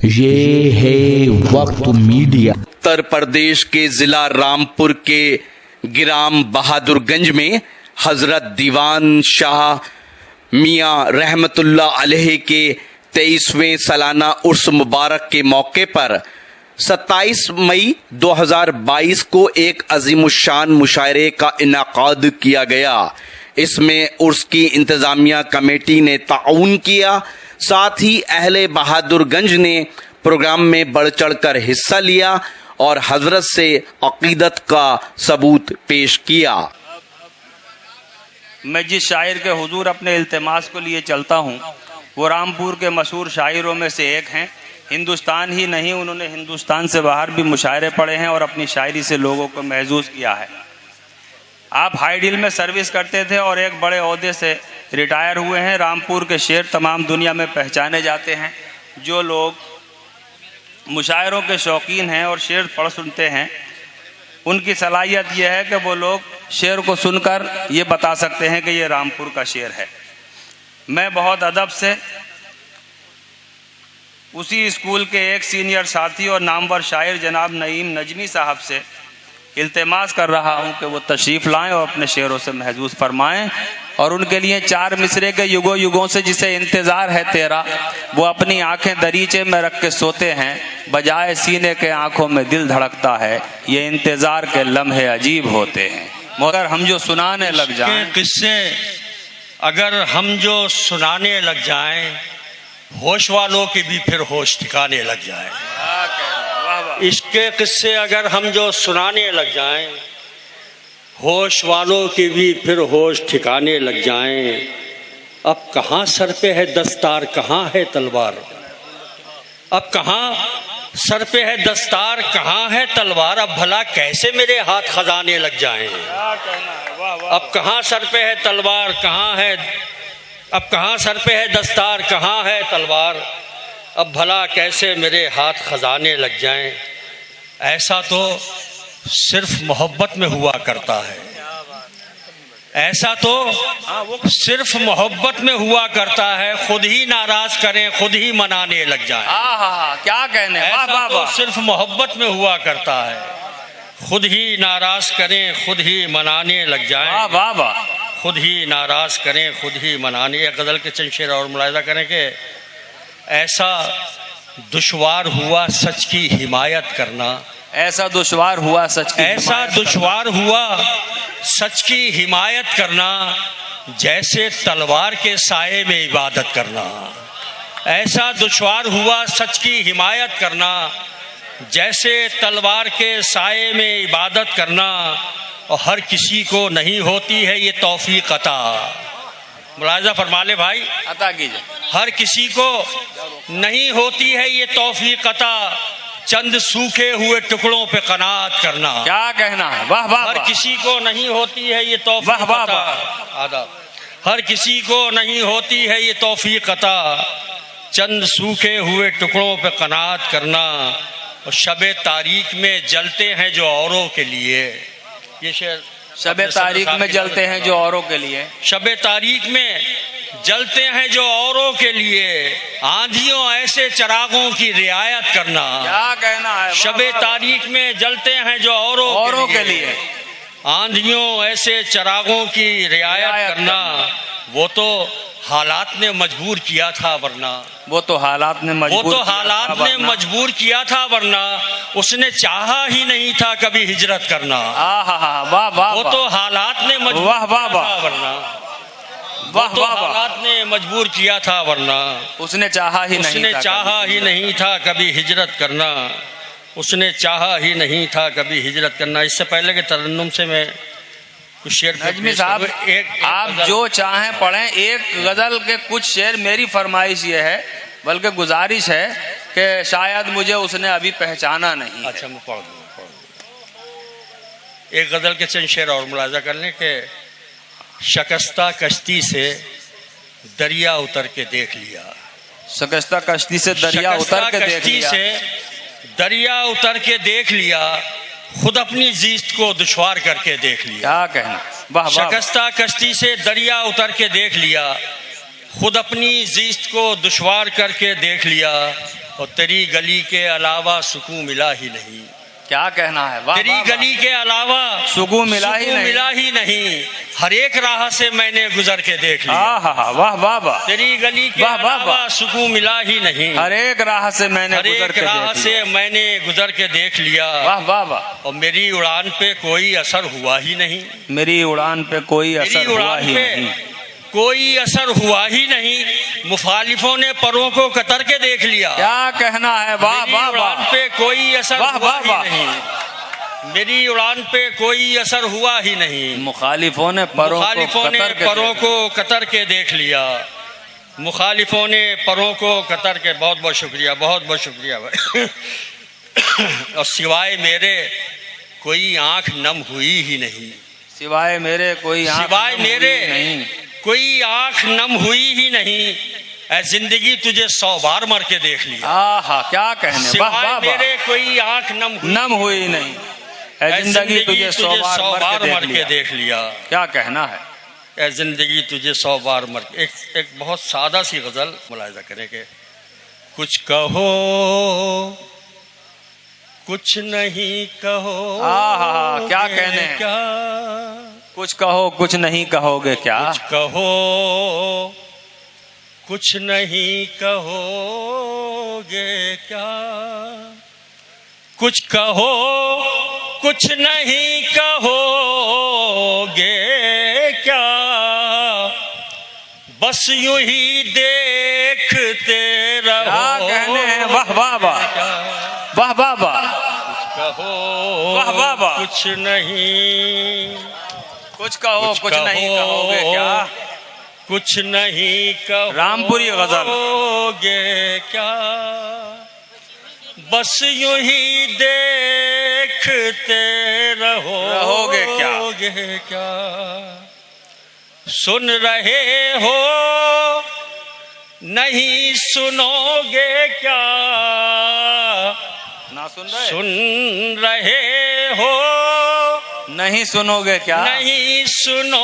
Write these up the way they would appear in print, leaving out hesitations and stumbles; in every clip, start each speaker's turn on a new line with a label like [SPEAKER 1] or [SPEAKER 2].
[SPEAKER 1] ये है वक्त मीडिया।
[SPEAKER 2] उत्तर प्रदेश के जिला रामपुर के ग्राम बहादुरगंज में हजरत दीवान शाह मियां रहमतुल्लाह अलैह के 23वें सालाना उर्स मुबारक के मौके पर 27 मई 2022 को एक अजीमुशान मुशायरे का इनाकाद किया गया। इसमें उर्स की इंतजामिया कमेटी ने ताउन किया, साथ ही अहले बहादुरगंज ने प्रोग्राम में बढ़ चढ़कर हिस्सा लिया और हजरत से अकीदत का सबूत पेश किया।
[SPEAKER 3] मैं जिस शायर के हुजूर अपने इल्तिमास को लिए चलता हूँ वो रामपुर के मशहूर शायरों में से एक हैं। हिंदुस्तान ही नहीं, उन्होंने हिंदुस्तान से बाहर भी मुशायरे पढ़े हैं और अपनी शायरी से लोगों को महसूस किया है। आप हाई डील में सर्विस करते थे और एक बड़े ओहदे से रिटायर हुए हैं। रामपुर के शेर तमाम दुनिया में पहचाने जाते हैं। जो लोग मुशायरों के शौकीन हैं और शेर पढ़ सुनते हैं, उनकी सलाहियत यह है कि वो लोग शेर को सुनकर ये बता सकते हैं कि ये रामपुर का शेर है। मैं बहुत अदब से उसी स्कूल के एक सीनियर साथी और नामवर शायर जनाब नईम नजमी साहब से इल्तिमास कर रहा हूँ कि वो तशरीफ़ लाएं और अपने शेरों से महसूस फरमाएं और उनके लिए 4 मिसरे के युगों युगों से जिसे इंतज़ार है तेरा, वो अपनी आंखें दरीचे में रख के सोते हैं, बजाय सीने के आंखों में दिल धड़कता है, ये इंतज़ार के लम्हे अजीब होते हैं। मगर हम जो सुनाने लग जाएं
[SPEAKER 4] किस्से अगर हम जो सुनाने लग जाएं, होश वालों की भी फिर होश ठिकाने लग जाए। इसके किस्से अगर हम जो सुनाने लग जाएं, होश वालों की भी फिर होश ठिकाने लग जाएं। अब कहाँ सर पे है दस्तार, कहाँ है तलवार, अब कहाँ सर पे है दस्तार, कहाँ है तलवार, अब भला कैसे मेरे हाथ खजाने लग जाएं। अब कहाँ सर पे है तलवार, कहाँ है, अब कहाँ सर पे है दस्तार, कहाँ है तलवार, अब भला कैसे मेरे हाथ खजाने लग जाएं। ऐसा तो सिर्फ मोहब्बत में हुआ करता है, ऐसा तो सिर्फ मोहब्बत में हुआ करता है। खुद ही नाराज करें, खुद ही मनाने लग जाएं।
[SPEAKER 3] क्या कहने,
[SPEAKER 4] ऐसा तो सिर्फ मोहब्बत में हुआ करता है, खुद ही नाराज करें, खुद ही मनाने लग जाएं। खुद ही नाराज करें, खुद ही मनाने। एक गज़ल के चंद शेर और मुलाहिजा करें कि ऐसा दुश्वार हुआ सच की हिमायत करना,
[SPEAKER 3] ऐसा दुश्वार हुआ सच की,
[SPEAKER 4] ऐसा दुश्वार हुआ सच की हिमायत करना, जैसे तलवार के साये में इबादत करना। ऐसा दुश्वार हुआ सच की हिमायत करना, जैसे तलवार के साये में इबादत करना, और हर किसी को नहीं होती है ये तौफीक अता। मुलाहिजा फरमा ले भाई,
[SPEAKER 3] अता कीजिए।
[SPEAKER 4] हर किसी को नहीं होती है ये तौफीक अता, चंद सूखे हुए टुकड़ों पे कनात करना।
[SPEAKER 3] क्या कहना है, वाह वाह।
[SPEAKER 4] हर किसी को नहीं होती है ये तौफीक अता, आदाब। हर किसी को नहीं होती है ये तौफीक अता, चंद सूखे हुए टुकड़ों पे कनात करना, और शबे तारीख में जलते हैं जो औरों के लिए। ये शेर
[SPEAKER 3] शबे तारीख में जलते हैं जो औरों के लिए,
[SPEAKER 4] शबे तारीख में जलते हैं जो औरों के लिए, आंधियों ऐसे चरागों की रियायत करना।
[SPEAKER 3] क्या कहना है,
[SPEAKER 4] शबे तारीख में जलते हैं जो औरों के लिए, आंधियों ऐसे चरागों की रियायत करना। वो तो हालात ने मजबूर किया था वरना,
[SPEAKER 3] वो तो हालात ने
[SPEAKER 4] मजबूर किया था वरना, उसने चाहा ही नहीं था कभी हिजरत करना।
[SPEAKER 3] वाह वाह।
[SPEAKER 4] वो तो हालात ने मजबूर किया था वरना, वो तो हालात ने मजबूर किया था वरना,
[SPEAKER 3] उसने चाहा ही
[SPEAKER 4] नहीं था कभी हिजरत करना, उसने चाहा ही नहीं था कभी हिजरत करना। इससे पहले के तरन्नुम से मैं कुछ शेर,
[SPEAKER 3] नजमी साहब आप जो चाहें पढ़ें। एक गजल के कुछ शेर मेरी फरमाइश ये है, बल्कि गुजारिश है कि शायद मुझे उसने अभी पहचाना नहीं।
[SPEAKER 4] अच्छा मैं पढ़ दूँ। एक गजल के चंद शेर और मुलाजा कर लें कि शकस्ता कश्ती से दरिया उतर के देख लिया,
[SPEAKER 3] शकस्ता कश्ती से दरिया उतर के देख लिया,
[SPEAKER 4] दरिया उतर के देख लिया, खुद अपनी जीस्त को दुश्वार करके देख लिया।
[SPEAKER 3] क्या कहना, वाह वाह।
[SPEAKER 4] शकस्ता कश्ती से दरिया उतर के देख लिया, खुद अपनी जीस्त को दुश्वार करके देख लिया, और तेरी गली के अलावा सुकून मिला ही नहीं।
[SPEAKER 3] क्या कहना है, वाह
[SPEAKER 4] तेरी
[SPEAKER 3] वाह, वाह।
[SPEAKER 4] गली के अलावा
[SPEAKER 3] सुकून मिला ही
[SPEAKER 4] सुकून
[SPEAKER 3] नहीं।
[SPEAKER 4] मिला ही नहीं। हर एक राह से मैंने गुजर के देख लिया।
[SPEAKER 3] वाह वाह वाह।
[SPEAKER 4] तेरी गली के
[SPEAKER 3] वाह, वाह,
[SPEAKER 4] अलावा
[SPEAKER 3] वाह।
[SPEAKER 4] सुकून मिला ही नहीं।
[SPEAKER 3] हर एक राह से मैंने
[SPEAKER 4] हर
[SPEAKER 3] गुजर
[SPEAKER 4] एक
[SPEAKER 3] के
[SPEAKER 4] राह
[SPEAKER 3] देख
[SPEAKER 4] से
[SPEAKER 3] लिया।
[SPEAKER 4] मैंने गुजर के देख लिया।
[SPEAKER 3] वाह वाह वाह।
[SPEAKER 4] और मेरी उड़ान पे कोई असर हुआ ही नहीं।
[SPEAKER 3] मेरी उड़ान पे कोई
[SPEAKER 4] मेरी
[SPEAKER 3] असर हुआ
[SPEAKER 4] उड़ान
[SPEAKER 3] ही
[SPEAKER 4] पे
[SPEAKER 3] नहीं।
[SPEAKER 4] कोई असर हुआ ही नहीं। मुखालिफों ने परों को कतर के देख लिया।
[SPEAKER 3] क्या कहना है, वाह
[SPEAKER 4] मेरी
[SPEAKER 3] वाह
[SPEAKER 4] उड़ान
[SPEAKER 3] वाह।
[SPEAKER 4] पे कोई असर
[SPEAKER 3] वाह,
[SPEAKER 4] हुआ
[SPEAKER 3] वाह,
[SPEAKER 4] ही
[SPEAKER 3] वाह।
[SPEAKER 4] नहीं। मेरी उड़ान पे कोई असर हुआ ही नहीं।
[SPEAKER 3] मुखालिफों ने परों
[SPEAKER 4] मुखालिफों ने
[SPEAKER 3] कतर के
[SPEAKER 4] परों
[SPEAKER 3] देख
[SPEAKER 4] को कतर के देख लिया। मुखालिफों ने परों को कतर के, बहुत बहुत शुक्रिया, बहुत बहुत शुक्रिया भाई। और सिवाय मेरे कोई आंख नम हुई ही नहीं।
[SPEAKER 3] सिवाय मेरे कोई आंख
[SPEAKER 4] सिवाय
[SPEAKER 3] नम
[SPEAKER 4] मेरे
[SPEAKER 3] हुई नहीं।
[SPEAKER 4] कोई आंख नम हुई ही नहीं। ऐ जिंदगी तुझे 100 बार मर के देख लिया।
[SPEAKER 3] आहा, क्या कहने, वाह
[SPEAKER 4] सिवाय
[SPEAKER 3] वाह वाह।
[SPEAKER 4] मेरे कोई आंख नम
[SPEAKER 3] हुई नहीं।
[SPEAKER 4] ऐ
[SPEAKER 3] ऐ जिंदगी तुझे 100 बार मर के
[SPEAKER 4] देख लिया।
[SPEAKER 3] क्या कहना है।
[SPEAKER 4] ऐ जिंदगी तुझे 100 बार मर के। एक बहुत सादा सी गजल मुलाहिजा करें कि कुछ कहो कुछ नहीं कहो।
[SPEAKER 3] आहा, क्या कहने।
[SPEAKER 4] क्या
[SPEAKER 3] कुछ कहो कुछ नहीं कहोगे क्या।
[SPEAKER 4] कुछ कहो कुछ नहीं कहोगे क्या। कुछ कहो कुछ नहीं कहोगे क्या। बस यूं ही देखते रहो।
[SPEAKER 3] क्या कहने हैं, वाह वाह वाह। वाह वाह वाह।
[SPEAKER 4] कहो
[SPEAKER 3] वाह वाह वाह।
[SPEAKER 4] कुछ नहीं
[SPEAKER 3] कुछ कहो कुछ नहीं कहोगे क्या।
[SPEAKER 4] कुछ नहीं कहो।
[SPEAKER 3] रामपुरी गजल।
[SPEAKER 4] कहोगे क्या। बस यूं ही देखते
[SPEAKER 3] रहोगे क्या।
[SPEAKER 4] क्या। सुन रहे हो नहीं सुनोगे क्या।
[SPEAKER 3] ना सुन रहे।
[SPEAKER 4] सुन रहे हो
[SPEAKER 3] नहीं सुनोगे क्या।
[SPEAKER 4] नहीं सुनोगे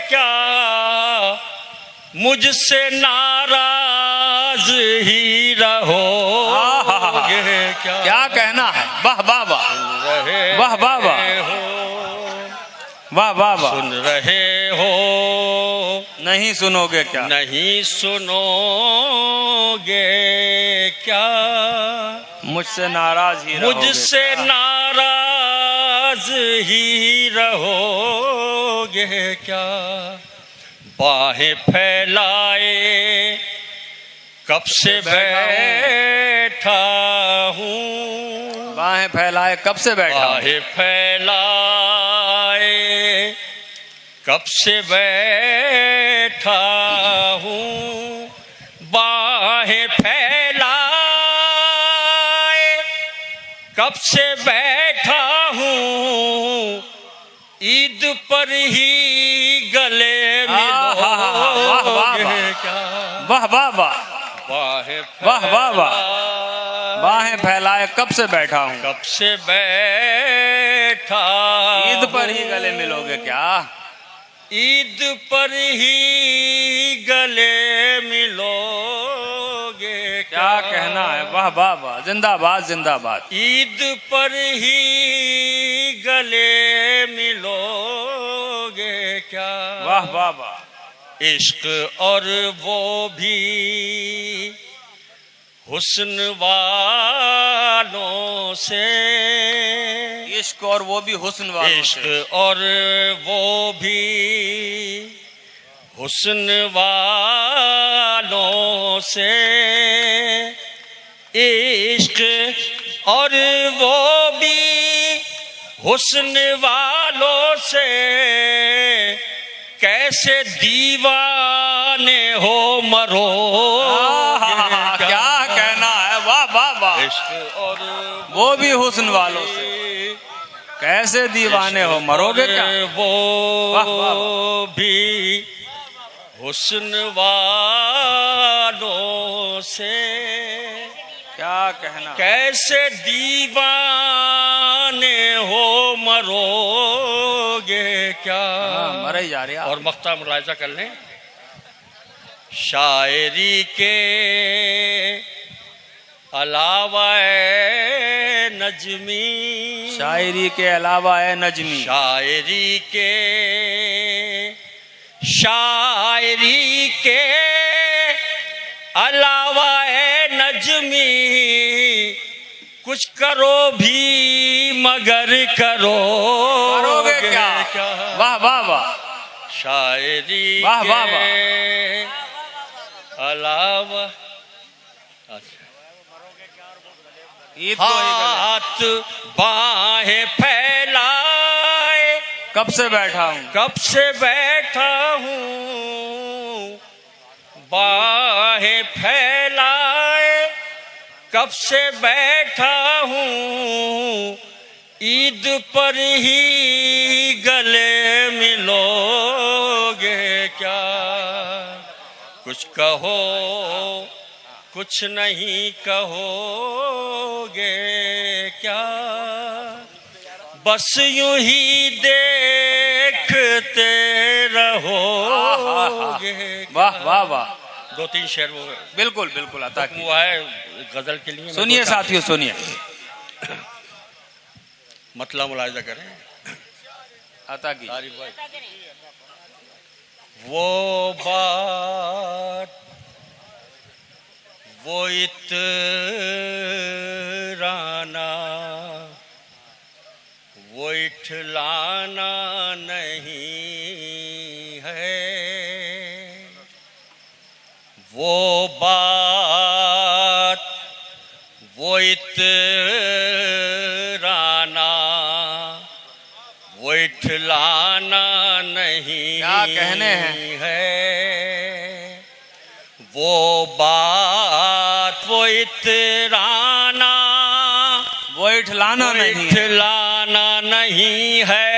[SPEAKER 4] क्या। मुझसे नाराज ही रहोगे क्या।
[SPEAKER 3] क्या कहना है, वाह वाह वाह। वाह वाह वाह। वाह वाह वाह।
[SPEAKER 4] सुन रहे हो
[SPEAKER 3] नहीं सुनोगे क्या।
[SPEAKER 4] नहीं सुनोगे क्या।
[SPEAKER 3] मुझसे नाराज ही रहोगे
[SPEAKER 4] मुझसे
[SPEAKER 3] क्या?
[SPEAKER 4] नाराज ही रहोगे क्या। बाहें फैलाए कब से बैठा हूँ।
[SPEAKER 3] बाहें फैलाए कब से बैठा हूँ।
[SPEAKER 4] बाहें फैलाए कब से बैठा हूँ। बाहें फैलाए कब से बैठा हूँ। ईद पर ही गले मिलोगे क्या।
[SPEAKER 3] वाह वाह वाह।
[SPEAKER 4] बाहें
[SPEAKER 3] वाह वाह वाह। बाहें फैलाए कब से बैठा हूँ।
[SPEAKER 4] कब से बैठा।
[SPEAKER 3] ईद पर ही गले मिलोगे क्या।
[SPEAKER 4] ईद पर ही गले मिलोगे
[SPEAKER 3] क्या कहना है, वाह वाह वाह। जिंदाबाद जिंदाबाद।
[SPEAKER 4] ईद पर ही गले मिलोगे क्या।
[SPEAKER 3] वाह वाह वाह।
[SPEAKER 4] इश्क और वो भी हुस्न वालों से।
[SPEAKER 3] इश्क और वो भी हुस्न वालों
[SPEAKER 4] इश्क
[SPEAKER 3] से।
[SPEAKER 4] और वो भी हुस्न वालों से। इश्क और वो भी हुस्न वालों से। कैसे दीवाने हो मरो।
[SPEAKER 3] क्या कहना है, वाह वाह वाह।
[SPEAKER 4] इश्क और
[SPEAKER 3] वो भी हुस्न वालों से। कैसे दीवाने हो मरोगे क्या।
[SPEAKER 4] वो
[SPEAKER 3] वाह, वाह, वाह।
[SPEAKER 4] भी हुस्न वालों से।
[SPEAKER 3] क्या कहना।
[SPEAKER 4] कैसे दीवाने हो मरोगे क्या।
[SPEAKER 3] मरे जा रहा।
[SPEAKER 4] और मख्ता मुलाहिजा कर लें शायरी के अलावा ए नजमी,
[SPEAKER 3] शायरी के अलावा है नजमी,
[SPEAKER 4] शायरी के अलावा ए नजमी, कुछ करो भी मगर
[SPEAKER 3] करोगे क्या? वाह वाह वाह,
[SPEAKER 4] शायरी
[SPEAKER 3] वाह, वाह,
[SPEAKER 4] के अलावा
[SPEAKER 3] ईद को ही गले।
[SPEAKER 4] हाथ बाहें फैलाए,
[SPEAKER 3] कब से बैठा हूँ,
[SPEAKER 4] कब से बैठा हूँ, बाहें फैलाए, कब से बैठा हूँ, ईद पर ही गले मिलोगे क्या? कुछ कहो कुछ नहीं कहोगे क्या? बस यूं ही देखते रहोगे।
[SPEAKER 3] वाह वाह वाह,
[SPEAKER 4] 2-3 शेर वो
[SPEAKER 3] बिल्कुल बिल्कुल अता की।
[SPEAKER 4] हुआ है गजल के लिए।
[SPEAKER 3] सुनिए साथियों, सुनिए,
[SPEAKER 4] मतलब मुलाहिजा करें
[SPEAKER 3] अता की।
[SPEAKER 4] तारीफ भाई, वो बात, वो इतराना, वो इठलाना नहीं है, वो बात, वो इतराना, वो इठलाना नहीं
[SPEAKER 3] क्या कहने हैं?
[SPEAKER 4] है, वो बात, वो इतराना,
[SPEAKER 3] वो इठलाना
[SPEAKER 4] वो
[SPEAKER 3] नहीं है।
[SPEAKER 4] इठलाना नहीं है,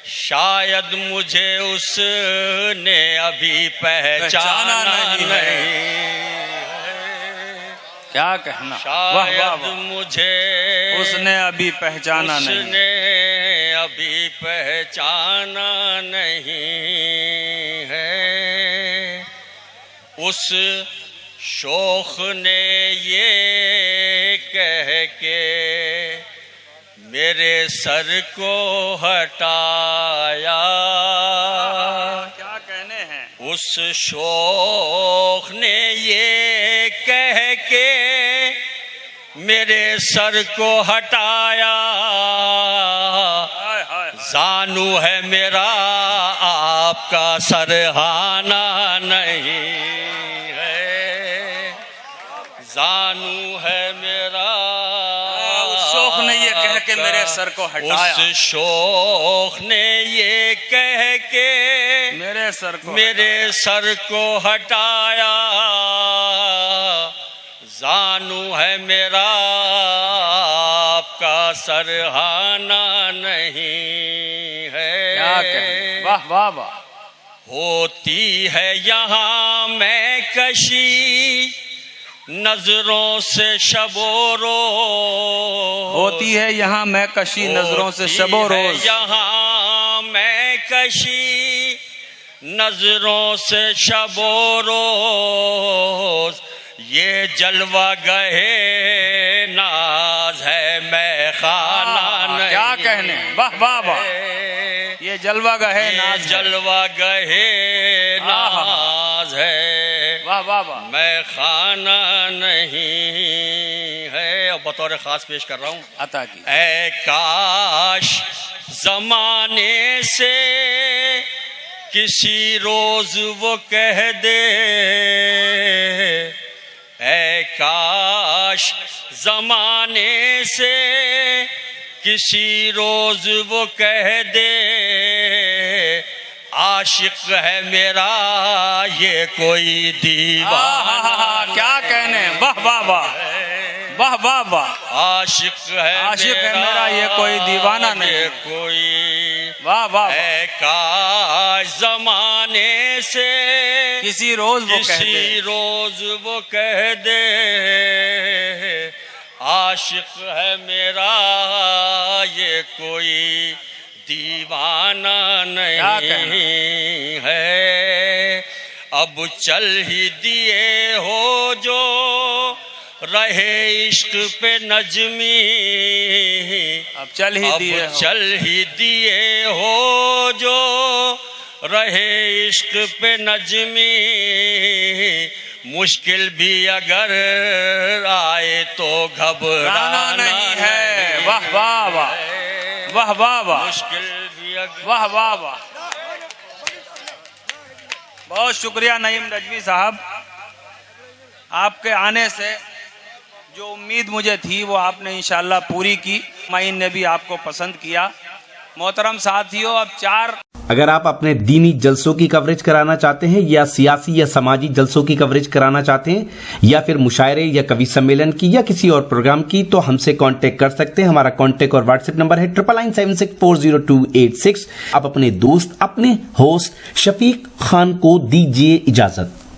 [SPEAKER 4] शायद मुझे उसने अभी पहचाना नहीं है।
[SPEAKER 3] क्या कहना, वाह वाह
[SPEAKER 4] शायद
[SPEAKER 3] वाह,
[SPEAKER 4] मुझे
[SPEAKER 3] उसने अभी पहचाना नहीं।
[SPEAKER 4] उसने अभी पहचाना नहीं है, उस शोख ने ये कह के मेरे सर को हटाया।
[SPEAKER 3] क्या कहने हैं?
[SPEAKER 4] उस शोख ने ये कह के मेरे सर को हटाया।
[SPEAKER 3] हाय हाय,
[SPEAKER 4] जानू है मेरा आपका सरहाना नहीं है, जानू है मेरा।
[SPEAKER 3] उस शोख ने ये कह के मेरे सर को हटाया।
[SPEAKER 4] उस शोख ने ये कह के
[SPEAKER 3] मेरे सर को
[SPEAKER 4] हटाया। जानू है मेरा आपका सरहाना नहीं है।
[SPEAKER 3] क्या कहें, वाह वाह वाह।
[SPEAKER 4] होती है यहाँ मैं कशी नजरों से शबो रोज।
[SPEAKER 3] होती है यहाँ मैं कशी नजरों से शबो रोज।
[SPEAKER 4] यहाँ मैं कशी नजरों से शबो रोज। ये जलवा गए नाज है मैं खाना नहीं।
[SPEAKER 3] क्या कहने, वाह वाह वाह। ये जलवा गए नाज,
[SPEAKER 4] जलवा गए नाज है,
[SPEAKER 3] वाह वाह वाह।
[SPEAKER 4] मैं खाना नहीं है। और बतौर खास पेश कर रहा हूँ
[SPEAKER 3] अता की।
[SPEAKER 4] ऐ काश जमाने से किसी रोज वो कह दे। ऐ काश जमाने से किसी रोज वो कह दे। आशिक है मेरा ये कोई दीवाना।
[SPEAKER 3] क्या कहने, वाह वाह वाह, वाह वाह वाह।
[SPEAKER 4] आशिक है
[SPEAKER 3] मेरा ये कोई दीवाना नहीं।
[SPEAKER 4] ये कोई
[SPEAKER 3] वाह वाह।
[SPEAKER 4] है काश जमाने से
[SPEAKER 3] किसी रोज वो कह दे।
[SPEAKER 4] आशिक है मेरा ये कोई दीवाना नहीं है। अब चल ही दिए हो जो रहे इश्क पे नजमी,
[SPEAKER 3] अब चल ही
[SPEAKER 4] दिए हो जो रहे इश्क पे नजमी, मुश्किल भी अगर आए तो घबराना नहीं है।
[SPEAKER 3] वाह वाह वाह, वाह वाह वाह,
[SPEAKER 4] मुश्किल भी
[SPEAKER 3] वाह वाह वाह। बहुत शुक्रिया नईम नजमी साहब, आपके आने से जो उम्मीद मुझे थी वो आपने इंशाल्लाह पूरी की। माइन ने भी आपको पसंद किया। मोहतरम साथियों, अब 4
[SPEAKER 5] अगर आप अपने दीनी जलसों की कवरेज कराना चाहते हैं या सियासी या समाजी जलसों की कवरेज कराना चाहते हैं या फिर मुशायरे या कवि सम्मेलन की या किसी और प्रोग्राम की, तो हमसे कांटेक्ट कर सकते हैं। हमारा कांटेक्ट और व्हाट्सएप नंबर है 9976400286। आप अपने दोस्त, अपने होस्ट शफीक खान को दीजिए इजाजत।